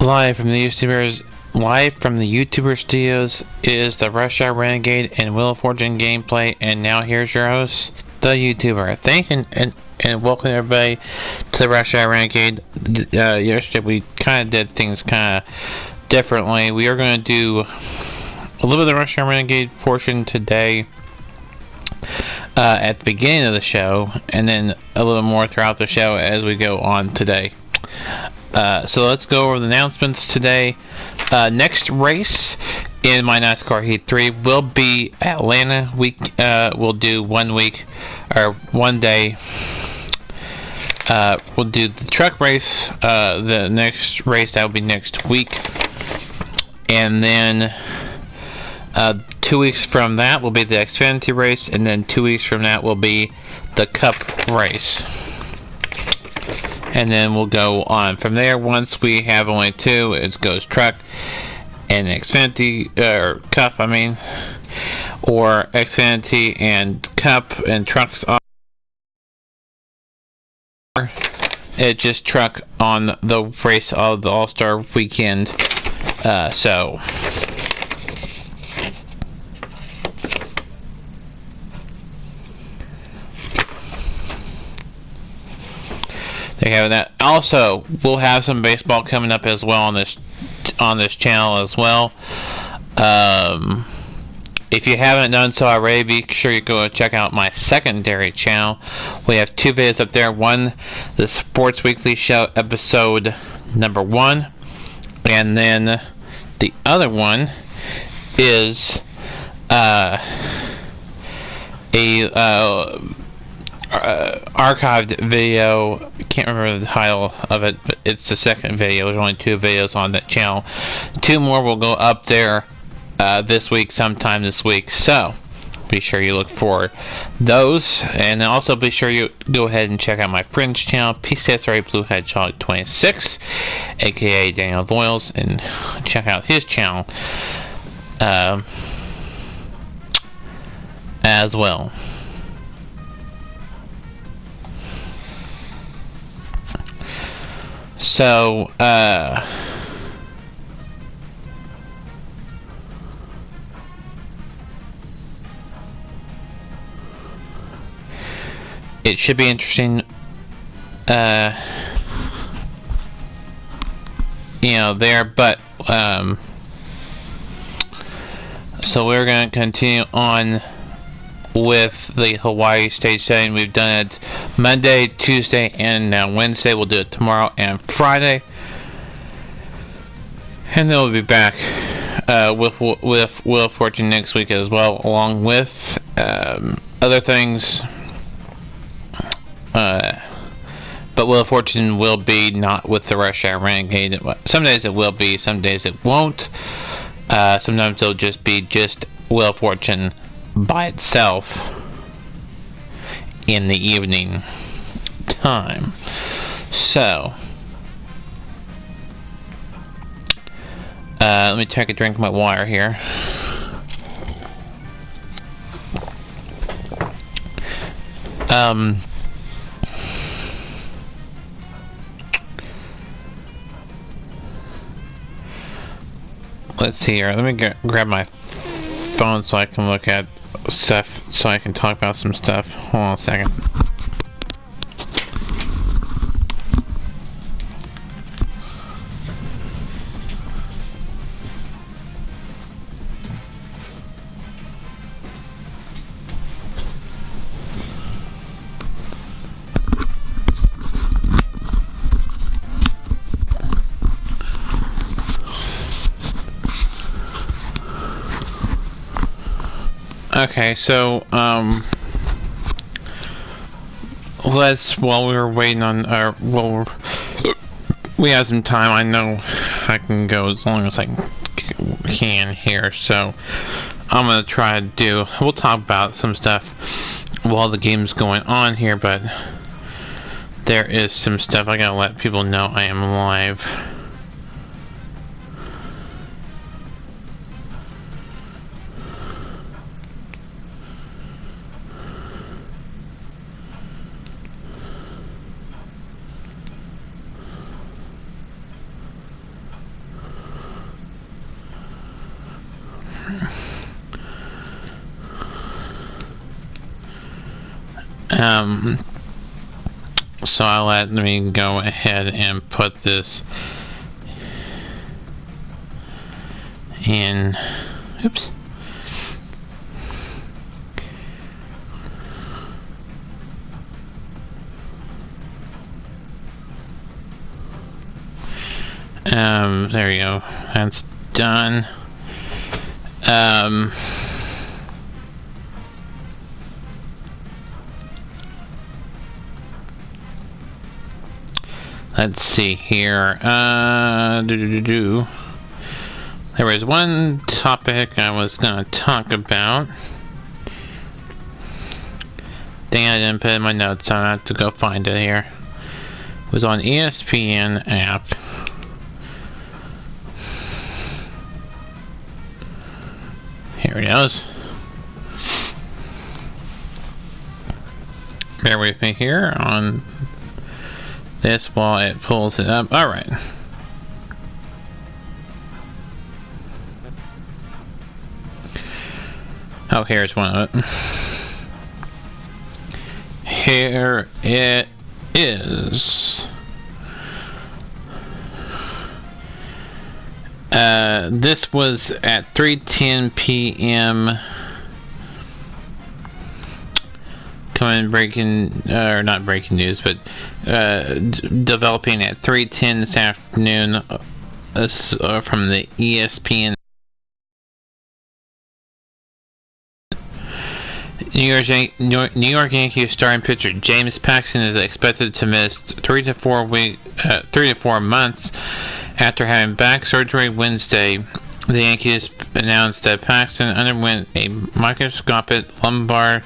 Live from the YouTuber studios is the Rush Hour Renegade and Wheel of Fortune gameplay, and now here's your host, the YouTuber. Thank you and welcome everybody to the Rush Hour Renegade. Yesterday we kind of did things kind of differently. We are going to do a little bit of the Rush Hour Renegade portion today at the beginning of the show, and then a little more throughout the show as we go on today. So let's go over the announcements today. Next race in my NASCAR Heat 3 will be Atlanta. We'll do 1 week, or 1 day. We'll do the truck race. The next race, that will be next week. And then 2 weeks from that will be the Xfinity race. And then 2 weeks from that will be the Cup race. And then we'll go on from there. Once we have only two, it goes truck and Xfinity, or Cup, I mean, or Xfinity and Cup, and trucks are it just truck on the race of the All-Star weekend. So they have that. Also, we'll have some baseball coming up as well on this channel as well. If you haven't done so already, be sure you go check out my secondary channel. We have 2 videos up there. One, the Sports Weekly Show episode number 1, and then the other one is archived video. I can't remember the title of it, but it's the second video. There's only 2 videos on that channel. 2 more will go up there this week, sometime this week, so be sure you look for those. And also be sure you go ahead and check out my friend's channel, PCSRA Blue Hedgehog 26, aka Daniel Boyles, and check out his channel as well. So, it should be interesting, there, but, so we're going to continue on with the Hawaii stage setting. We've done it Monday, Tuesday, and now Wednesday. We'll do it tomorrow and Friday, and then we'll be back with Wheel of Fortune next week as well, along with other things. But Wheel of Fortune will be not with the Rush Hour Renegade. Some days it will be, some days it won't. Sometimes it'll just be Wheel of Fortune by itself in the evening time. So let me take a drink of my water here. Let's see here. Let me grab my phone so I can look at stuff, so I can talk about some stuff. Hold on a second. Okay, so, while we were waiting on, we have some time. I know I can go as long as I can here, so I'm gonna try to we'll talk about some stuff while the game's going on here, but there is some stuff I gotta let people know I am live. So let me go ahead and put this in. Oops. There you go. That's done. Let's see here. There was one topic I was gonna talk about. Dang, I didn't put it in my notes, so I have to go find it here. It was on ESPN app. Here it goes. Bear with me here on this while it pulls it up. Alright. Oh, here's one of it. Here it is. This was at 3:10 p.m. Coming breaking, or not breaking news, but developing at 3:10 this afternoon from the ESPN. New York Yankees starting pitcher James Paxton is expected to miss 3 to 4 months after having back surgery Wednesday. The Yankees announced that Paxton underwent a microscopic lumbar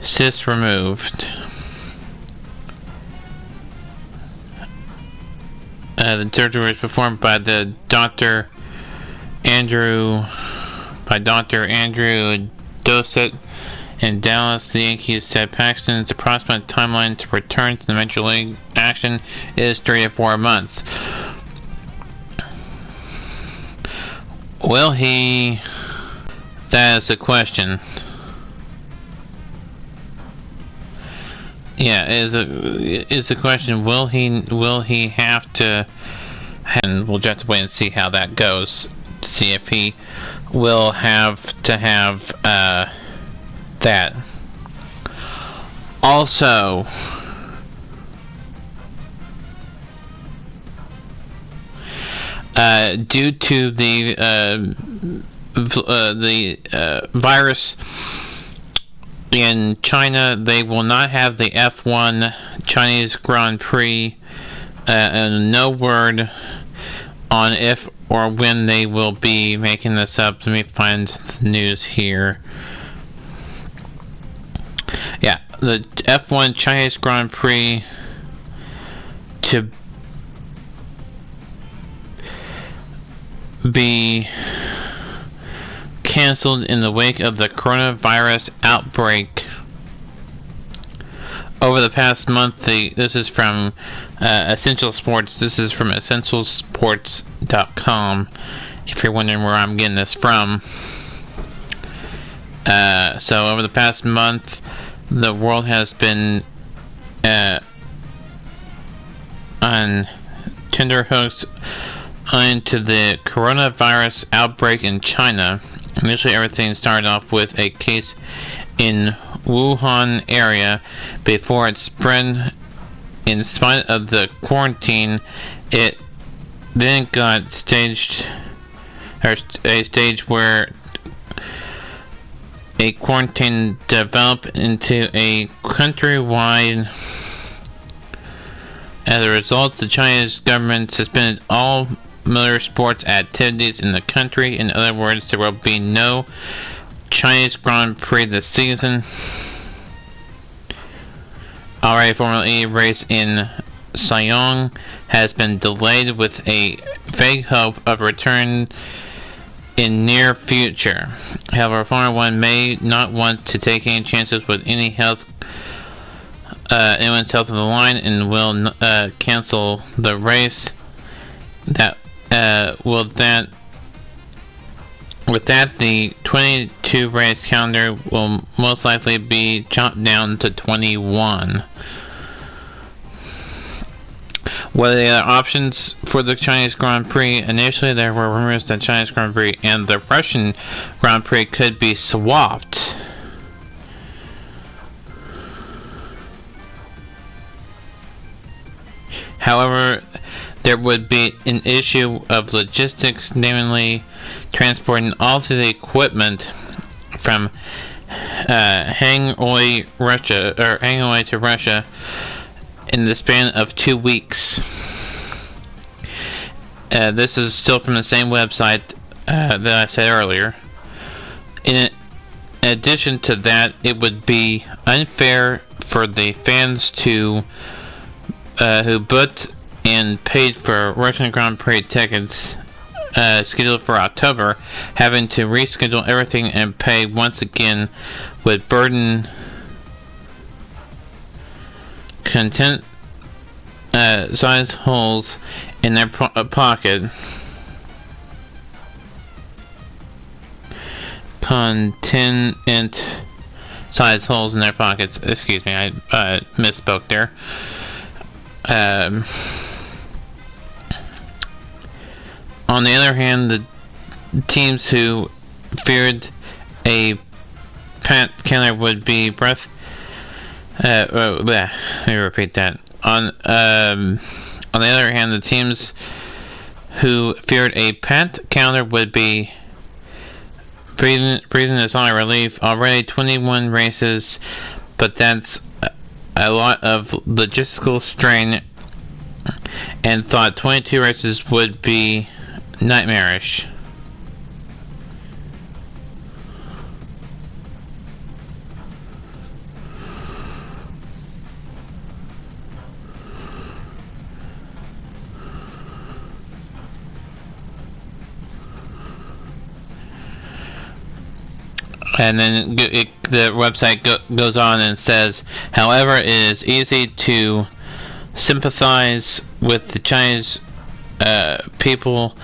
cyst removed. The surgery was performed by Dr. Andrew Dossett in Dallas. The Yankees said Paxton's approximate timeline to return to the Major League action is 3 to 4 months. Will he? That is the question. Yeah, is the question? Will he have to? And we'll just have to wait and see how that goes. See if he will have to have that. Also, due to the virus in China, they will not have the F1 Chinese Grand Prix, and no word on if or when they will be making this up. Let me find the news here. Yeah, the F1 Chinese Grand Prix to be canceled in the wake of the coronavirus outbreak. Over the past month, this is from Essential Sports. This is from essentialsports.com, if you're wondering where I'm getting this from. So over the past month, the world has been on tenterhooks into the coronavirus outbreak in China. Initially, everything started off with a case in Wuhan area before it spread. In spite of the quarantine, it then got a stage where a quarantine developed into a countrywide. As a result, the Chinese government suspended all military sports activities in the country. In other words, there will be no Chinese Grand Prix this season. Already Formula E race in Siong has been delayed with a vague hope of return in near future. However, Formula 1 may not want to take any chances with anyone's health on the line and will cancel the race. That with that, the 22 race calendar will most likely be chopped down to 21. What are the other options for the Chinese Grand Prix? Initially, there were rumors that Chinese Grand Prix and the Russian Grand Prix could be swapped. However, there would be an issue of logistics, namely transporting all of the equipment from Hanoi, Hanoi to Russia in the span of 2 weeks. This is still from the same website that I said earlier. In addition to that, it would be unfair for the fans to who booked and paid for Russian Grand Prix tickets scheduled for October, having to reschedule everything and pay once again would burden content size holes in their pocket. Content size holes in their pockets. Excuse me, I misspoke there. On the other hand, the teams who feared a pat killer would be let me repeat that. On the other hand, the teams who feared a pat counter would be breathing a sigh of relief. Already 21 races, but that's a lot of logistical strain, and thought 22 races would be nightmarish. And then the website goes on and says, however, it is easy to sympathize with the Chinese people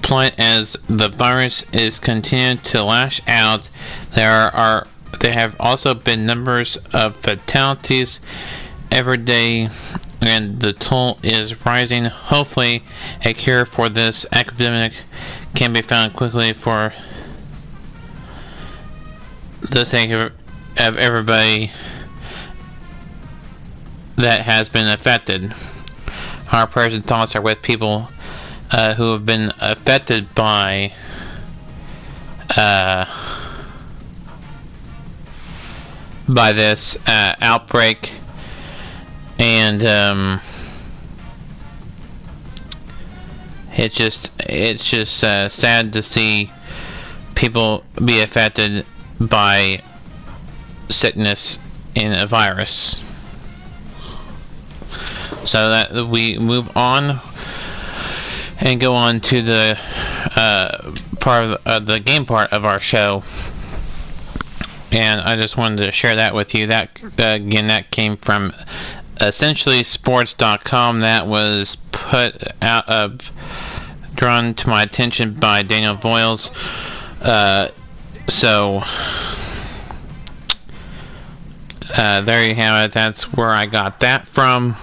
plight as the virus is continuing to lash out. There have also been numbers of fatalities every day, and the toll is rising. Hopefully, a cure for this epidemic can be found quickly for the sake of everybody that has been affected. Our prayers and thoughts are with people who have been affected by this outbreak, and it's just sad to see people be affected by sickness in a virus. So that we move on and go on to the part of the game part of our show, and I just wanted to share that with you. That again, that came from essentiallysports.com. That was put out of drawn to my attention by Daniel Voiles. So there you have it. That's where I got that from.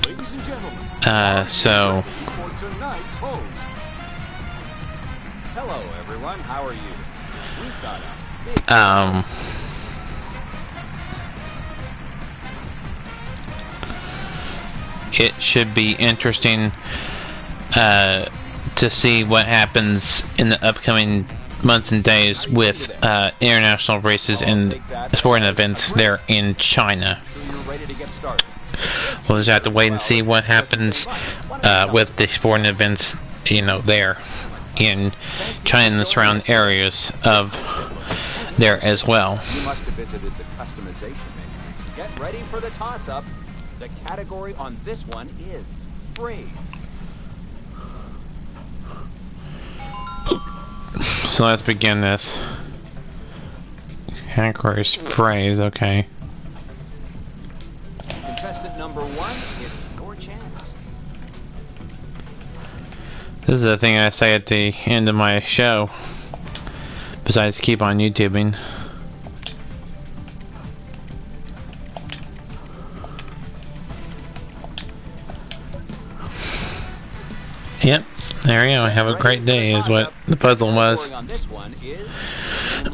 Ladies and gentlemen, so for tonight's hosts. Hello, everyone. How are you? We've got a it should be interesting to see what happens in the upcoming months and days with international races and sporting events there in China. We'll just have to wait and see what happens with the sporting events, there in China and the surrounding areas of there as well. You must have visited the customization menus. Get ready for the toss-up. The category on this one is free. So let's begin this. Categories phrase, okay. Contestant number 1, it's your chance. This is the thing I say at the end of my show. Besides keep on YouTubing. Yep, there you go. Have a great day is what the puzzle was.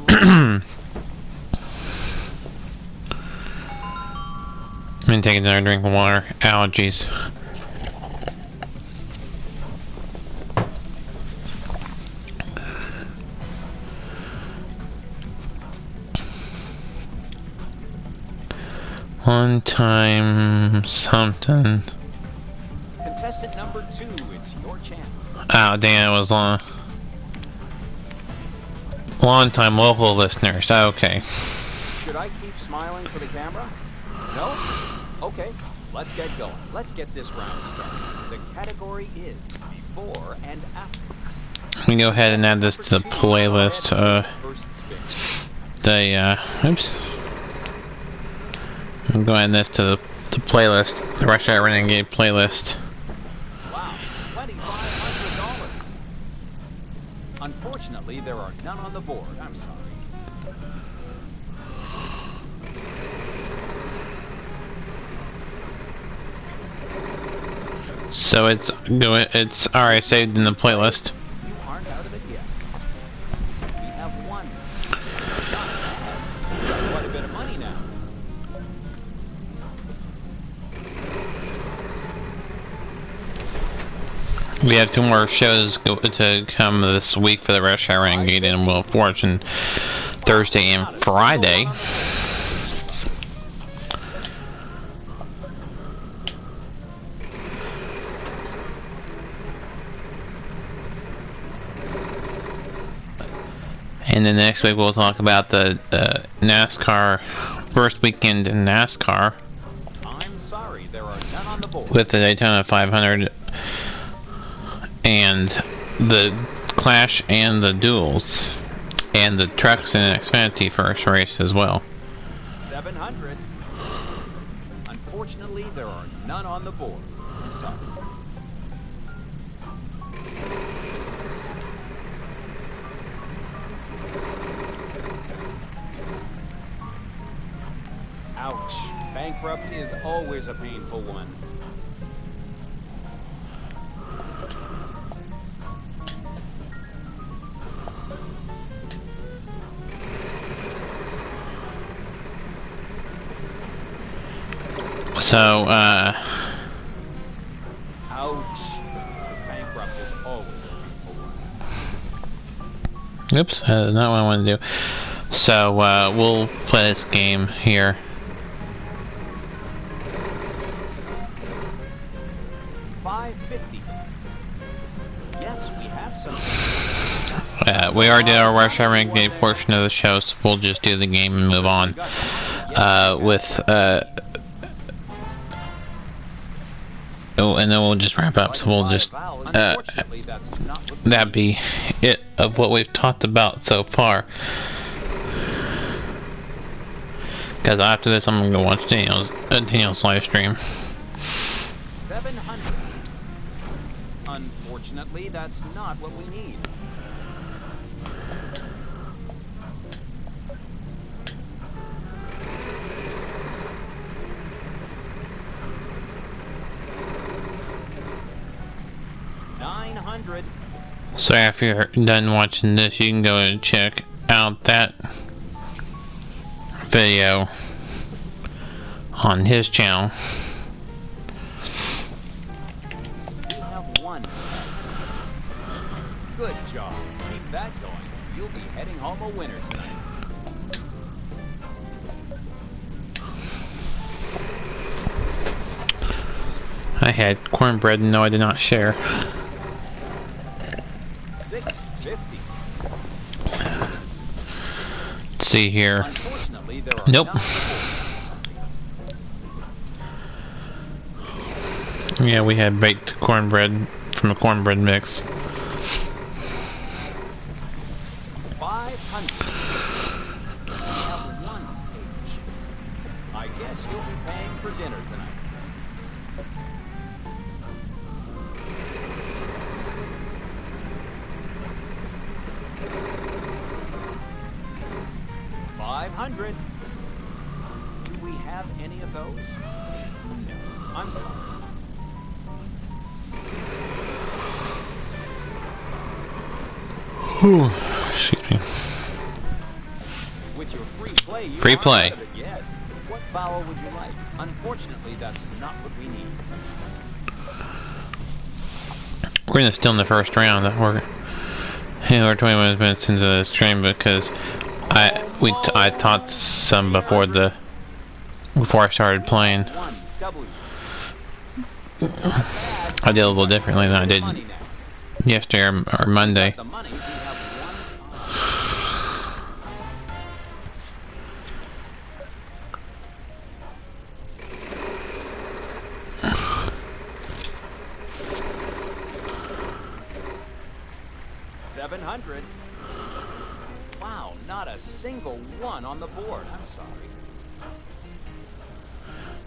I'm gonna take another drink of water. Allergies. One time something. Contestant number 2, it's your chance. Oh damn, it was long time local listeners. Okay. Should I keep smiling for the camera? No? Okay, let's get going. Let's get this round started. The category is before and after. We go ahead and add this to the playlist. Oops. I'm going to add this to the playlist, the Rush Hour Renegade playlist. Wow, $2,500. Unfortunately, there are none on the board. I'm sorry. So it's already saved in the playlist. You aren't out of it yet. We have one. Quite a bit of money now. We have 2 more shows to come this week for the Rush Hour Renegade, and we'll fortune Thursday and Friday. And then next week we'll talk about the NASCAR first weekend in NASCAR. I'm sorry, there are none on the board. With the Daytona 500 and the Clash and the Duels and the Trucks and Xfinity first race as well. 700. Unfortunately, there are none on the board. I'm sorry. Ouch. Bankrupt is always a painful one. So, ouch. Bankrupt is always a painful one. oops, that's not what I want to do. So, we'll play this game here. $550. Yes, we have some. We already did our Rush Hour Renegade portion of the show, so we'll just do the game and move on. Oh, and then we'll just wrap up, so we'll just, that be it of what we've talked about so far. Because after this, I'm going to go watch Daniel's live stream. 700. Unfortunately, that's not what we need. $900. So after you're done watching this, you can go and check out that video on his channel. We have one. Good job. Keep that going. You'll be heading home a winner tonight. I had cornbread and no, I did not share. $650. Let's see here. Unfortunately, there are Nope. none on the board. Yeah, we had baked cornbread from a cornbread mix. 500. We have one each. I guess you'll be paying for dinner tonight. 700. Do we have any of those? No, I'm sorry. Whew. Excuse me. With your free play, you Free aren't play. out of it yet. What vowel would you like? Unfortunately, that's not what we need. We're still in the first round. We're 21 minutes into the stream because I taught some before I started playing. One W. I did a little differently than I did yesterday or Monday. The money, we have one. 700. Wow, not a single one on the board. I'm sorry.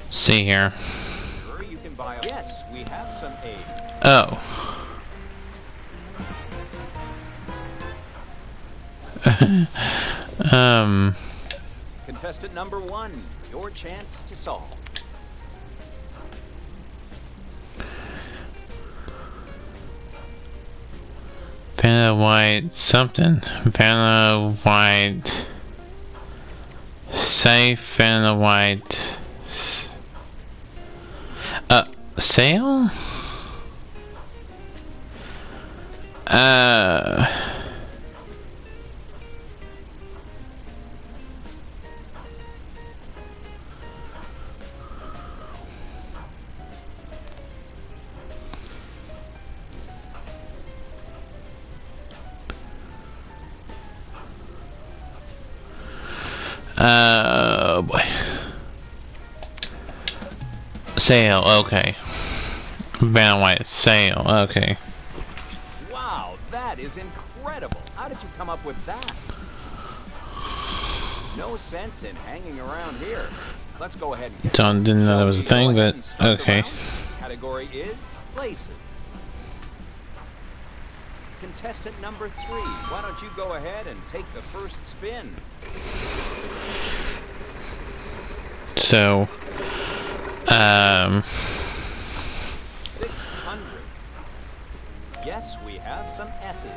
See here. Sure, you can buy. Yes, we have some A's. Oh. Contestant number 1, your chance to solve. Vanilla white something. Vanilla white safe. Vanilla white sale? Oh boy. Sale, okay. Vanilla white sale, okay. Wow, that is incredible. How did you come up with that? No sense in hanging around here. Let's go ahead and get John didn't know that was a thing, but okay. Category is places. Contestant number 3, why don't you go ahead and take the first spin? So, 600. Yes, we have some S's.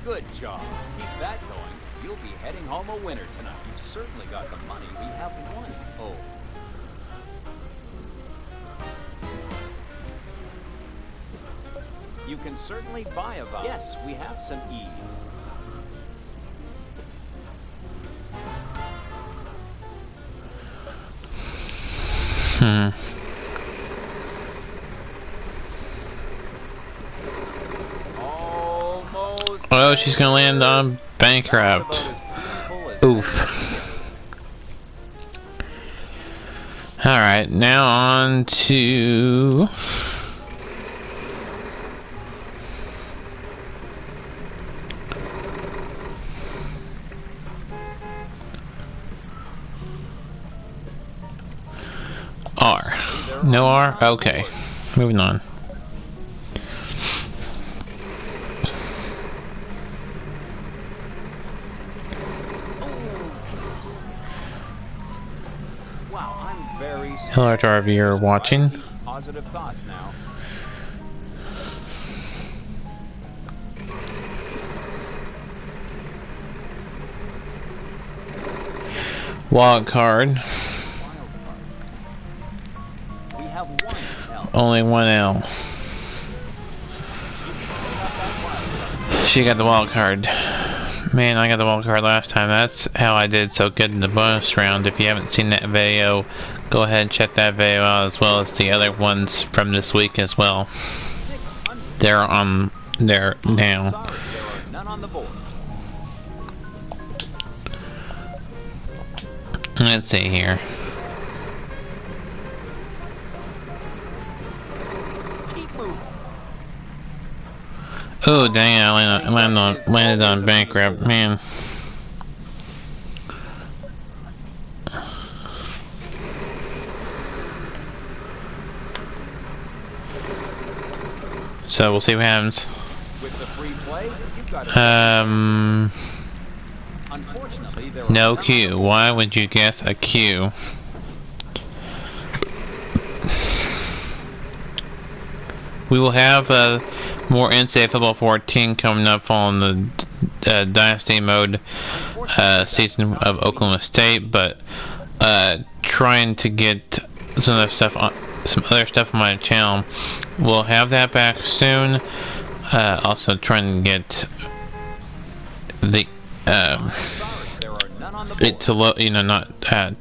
Good job. Keep that going. You'll be heading home a winner tonight. You've certainly got the money. We have one O. You can certainly buy a vowel. Yes, we have some E's. Almost. Oh, she's gonna land on bankrupt. Oof. Alright, now on to... R. No R? Okay. Moving on. Wow, I'm very sorry. Hello to our viewer watching. Positive thoughts now. Wild card. We have one L. Only one L. She got the wild card. Man, I got the wild card last time. That's how I did so good in the bonus round. If you haven't seen that video, go ahead and check that video out, as well as the other ones from this week as well. They're on there now. Sorry, there are none on the board. Let's see here. Keep moving. Oh dang! I landed on bankrupt, man. So we'll see what happens. With the free play, you've got a Unfortunately, there are no Q. Why would you guess a Q? We will have more NCAA Football 14 coming up on the Dynasty Mode season of Oklahoma State, but trying to get some other stuff on my channel. We'll have that back soon. Also trying to get the it to load, not to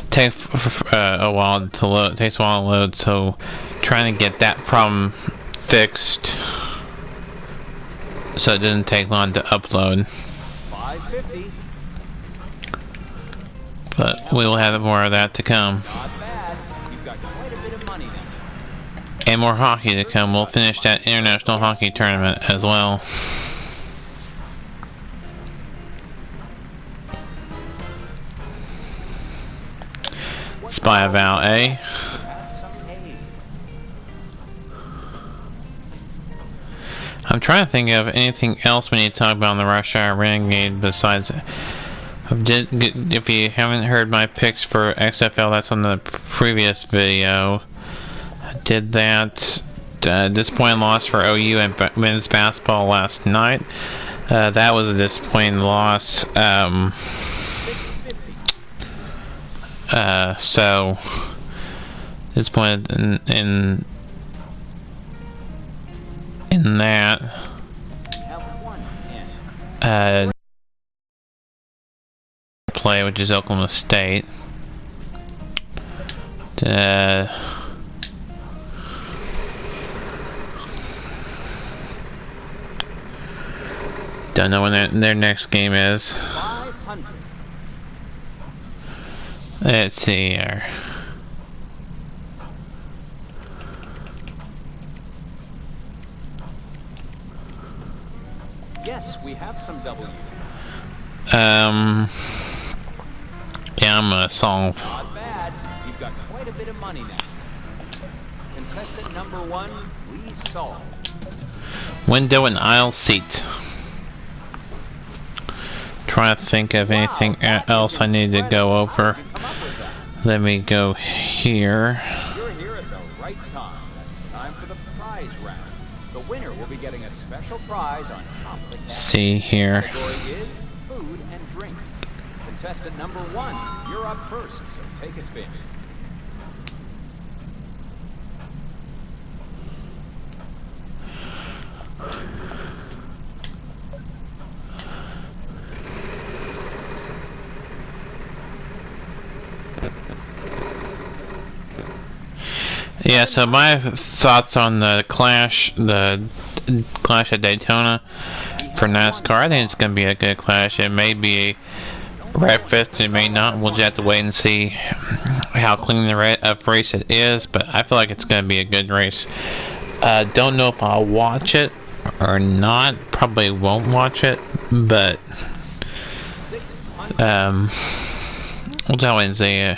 take a while to load. It takes a while to load, so trying to get that problem fixed so it doesn't take long to upload. 550. But we will have more of that to come. Not bad. You've got quite a bit of money now. And more hockey to come. We'll finish that international hockey tournament as well. Spy Val A. I'm trying to think of anything else we need to talk about on the Rush Hour Renegade besides. If you haven't heard my picks for XFL, that's on the previous video. I did that. Disappointing loss for OU and men's basketball last night. That was a disappointing loss. So disappointed in that. Play, which is Oklahoma State. Don't know when their next game is. 500. Let's see here. Yes, we have some W's. Yeah, I'm gonna solve. Not bad. You've got quite a bit of money now. Contestant number 1, please solve. Window and aisle seat. Trying to think of anything else I need to go over. Let me go here. You're here at the right time. It's time for the prize round. The winner will be getting a special prize on top of the cash. See here. The category is food and drink. Contestant number 1, you're up first, so take a spin. Yeah, so my thoughts on the Clash at Daytona for NASCAR, I think it's going to be a good Clash. It may be breakfast, it may not. We'll just have to wait and see how clean the race it is, but I feel like it's going to be a good race. Don't know if I'll watch it or not. Probably won't watch it, but we'll just wait and see.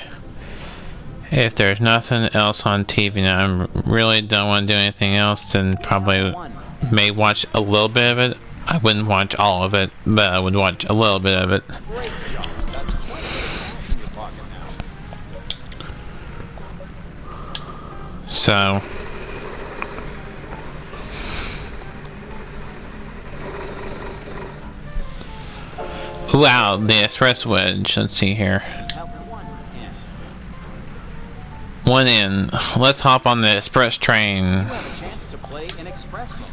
If there's nothing else on TV now, I really don't want to do anything else, then probably may watch a little bit of it. I wouldn't watch all of it, but I would watch a little bit of it. Great job. That's quite a bit of cash in your pocket now. So wow, the express wedge. Let's see here. One in. Let's hop on the express train. You have a chance to play in express mode.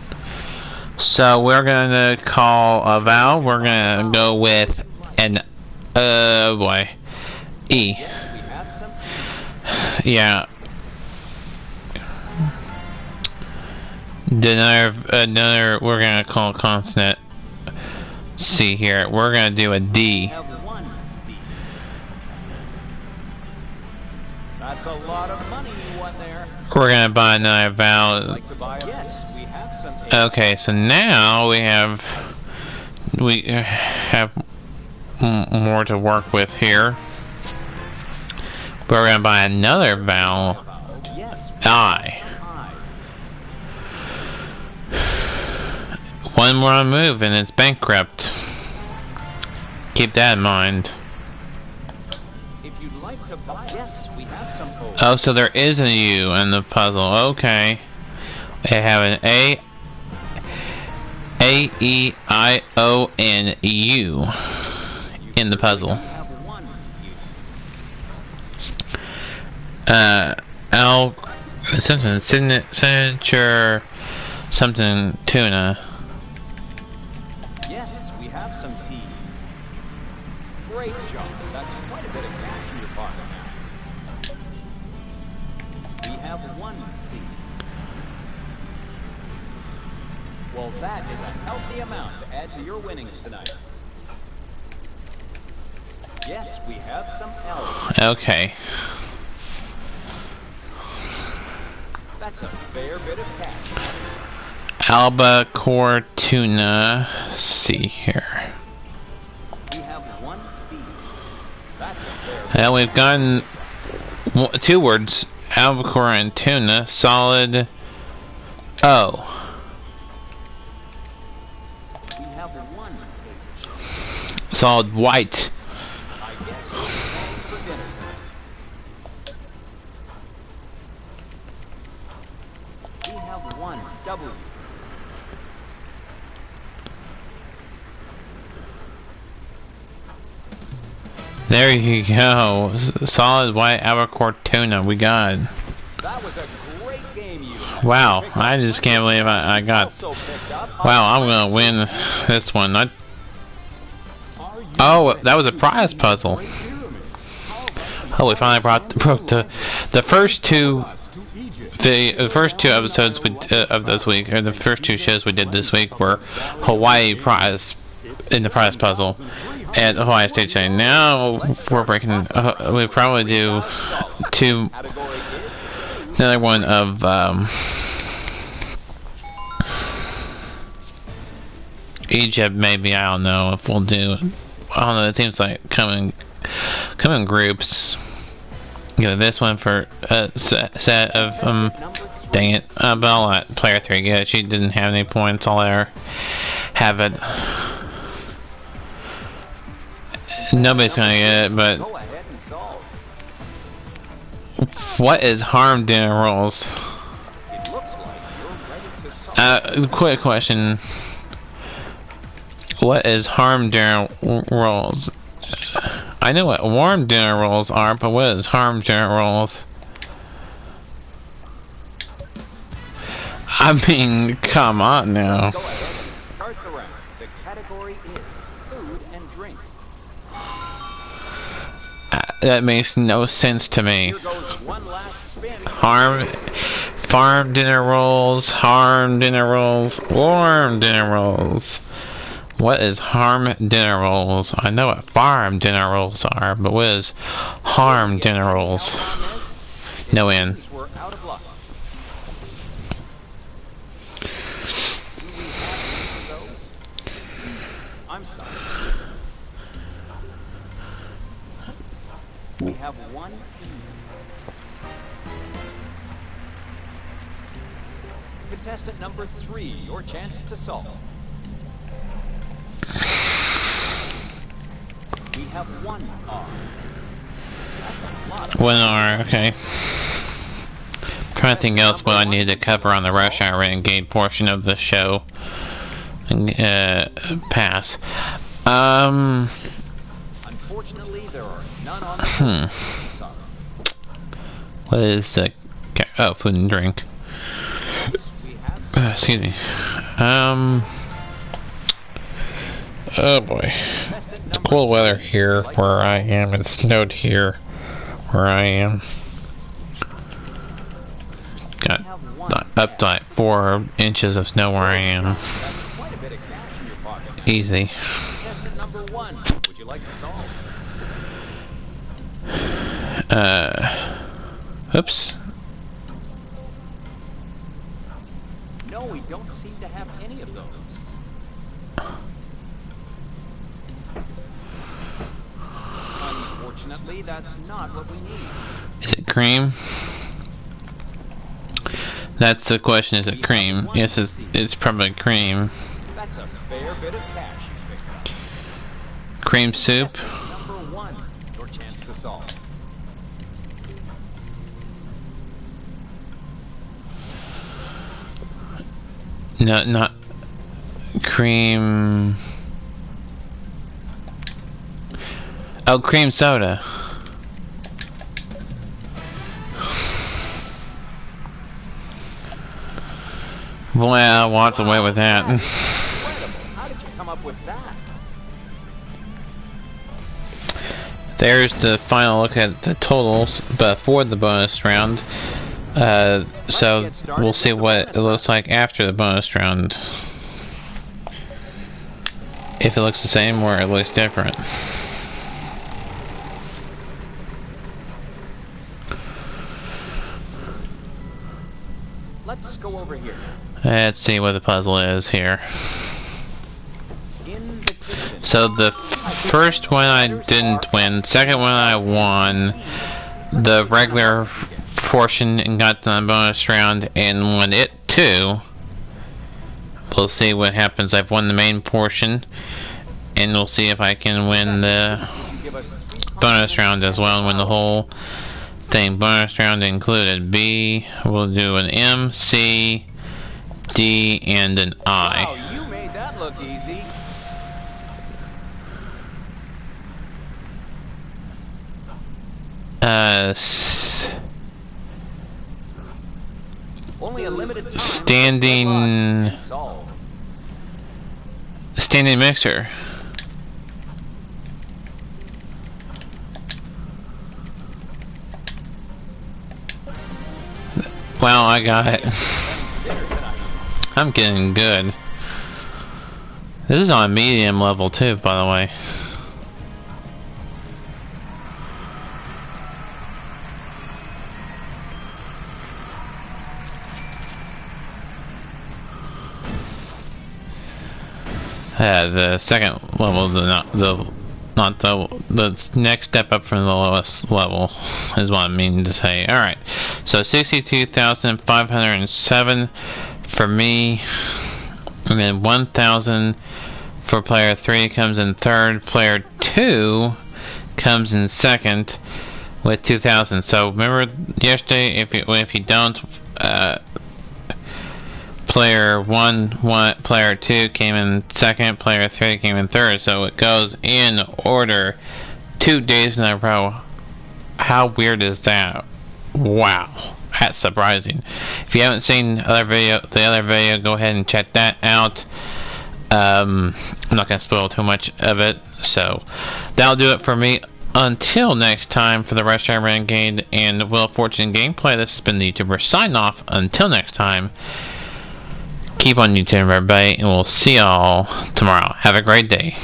So we're gonna call a Val. We're gonna go with an boy, E. Yes, we have some. Yeah. Another. We're gonna call consonant. See here. We're gonna do a D. That's a lot of money you won there. We're gonna buy another Val. Yes, we have some. Okay, so now we have more to work with here. We're gonna buy another Val. I. One more move and it's bankrupt. Keep that in mind. If you'd like to buy, yes, we have some O's. Oh, so there is a U in the puzzle. Okay. I have an A-E-I-O-N-U in the puzzle. You have one U. Something signature something tuna. Yes, we have some T's. Great job. That's quite a bit of cash in your pocket now. We have one C. Well, that is a healthy amount to add to your winnings tonight. Yes, we have some L. Okay. That's a fair bit of cash. Albacore tuna. Let's see here. We have one B. That's a fair bit. Now we've gotten two words. Albacore and tuna. Solid O. We have one H. Solid white. I guess you're home for dinner tonight. We have one W. There you go. Solid white albacore tuna. We got. That was a great game, you. Wow. I just can't believe I got. Wow. I'm gonna win this one. Oh, that was a prize puzzle. Oh, we finally broke the first two. The first two episodes of this week, or the first two shows we did this week, were Hawaii prize in the prize puzzle at Hawaii State Day. Now we're breaking. We probably do another one of Egypt. Maybe, I don't know if we'll do. I don't know. It seems like come in groups. You know, this one for a set of dang it. But I'll let player 3 get it. She didn't have any points. I'll let her have it. Nobody's gonna get it, but what is harm dinner rolls? Quick question. What is harm dinner rolls? I know what warm dinner rolls are, but what is harm dinner rolls? I mean, come on now. Go ahead and start the round. The category is food and drink. That makes no sense to me. Here goes one last spin. Farm dinner rolls, harm dinner rolls, warm dinner rolls. What is harm dinner rolls? I know what farm dinner rolls are, but what is harm dinner rolls? No in. We're out of luck. Do we have those? I'm sorry. We have one E. Contestant number 3, your chance to solve. We have one R. That's a lot of One R, okay. Trying to think else what I needed to cover on the Rush Hour Renegade portion of the show. Pass. Unfortunately, there are none on the Sorry. What is the... Oh, food and drink. We have Excuse me. Oh boy. It's cool weather here where I am. It snowed here where I am. Got up to like 4 inches of snow where I am. That's quite a bit of cash in your pocket. Easy. Contestant number 1, would you like to solve? Oops. No, we don't seem to have any of those. Unfortunately, that's not what we need. Is it cream? That's the question, is it cream? Yes, it's probably cream. That's a fair bit of cash you picked up. Cream soup. Contestant number 1, your chance to solve. No, not cream. Oh, cream soda. Boy, I walked away with that. Incredible. How did you come up with that? There's the final look at the totals before the bonus round. So we'll see what it looks like after the bonus round. If it looks the same or it looks different. Let's go over here. Let's see what the puzzle is here. In the kitchen. So the first one I didn't win, second one I won the regular portion and got the bonus round and won it too. We'll see what happens. I've won the main portion and we'll see if I can win the bonus round as well and win the whole thing. Bonus round included B. We'll do an M, C, D, and an I. Wow, you made that look easy. Only a limited time. Standing mixer. Wow, I got it. I'm getting good. This is on medium level too, by the way. The second level, the next step up from the lowest level is what I mean to say. All right, so 62,507 for me, and then 1,000 for player 3 comes in third. Player 2 comes in second with 2,000. So remember yesterday, if you don't. Player 1, player 2 came in second, player 3 came in third, so it goes in order 2 days in a row. How weird is that? Wow, that's surprising. If you haven't seen the other video, go ahead and check that out. I'm not going to spoil too much of it, so that'll do it for me. Until next time, for the Rushdown Renegade and Wheel of Fortune gameplay, this has been the YouTuber sign off. Until next time. Keep on YouTube, everybody, and we'll see y'all tomorrow. Have a great day.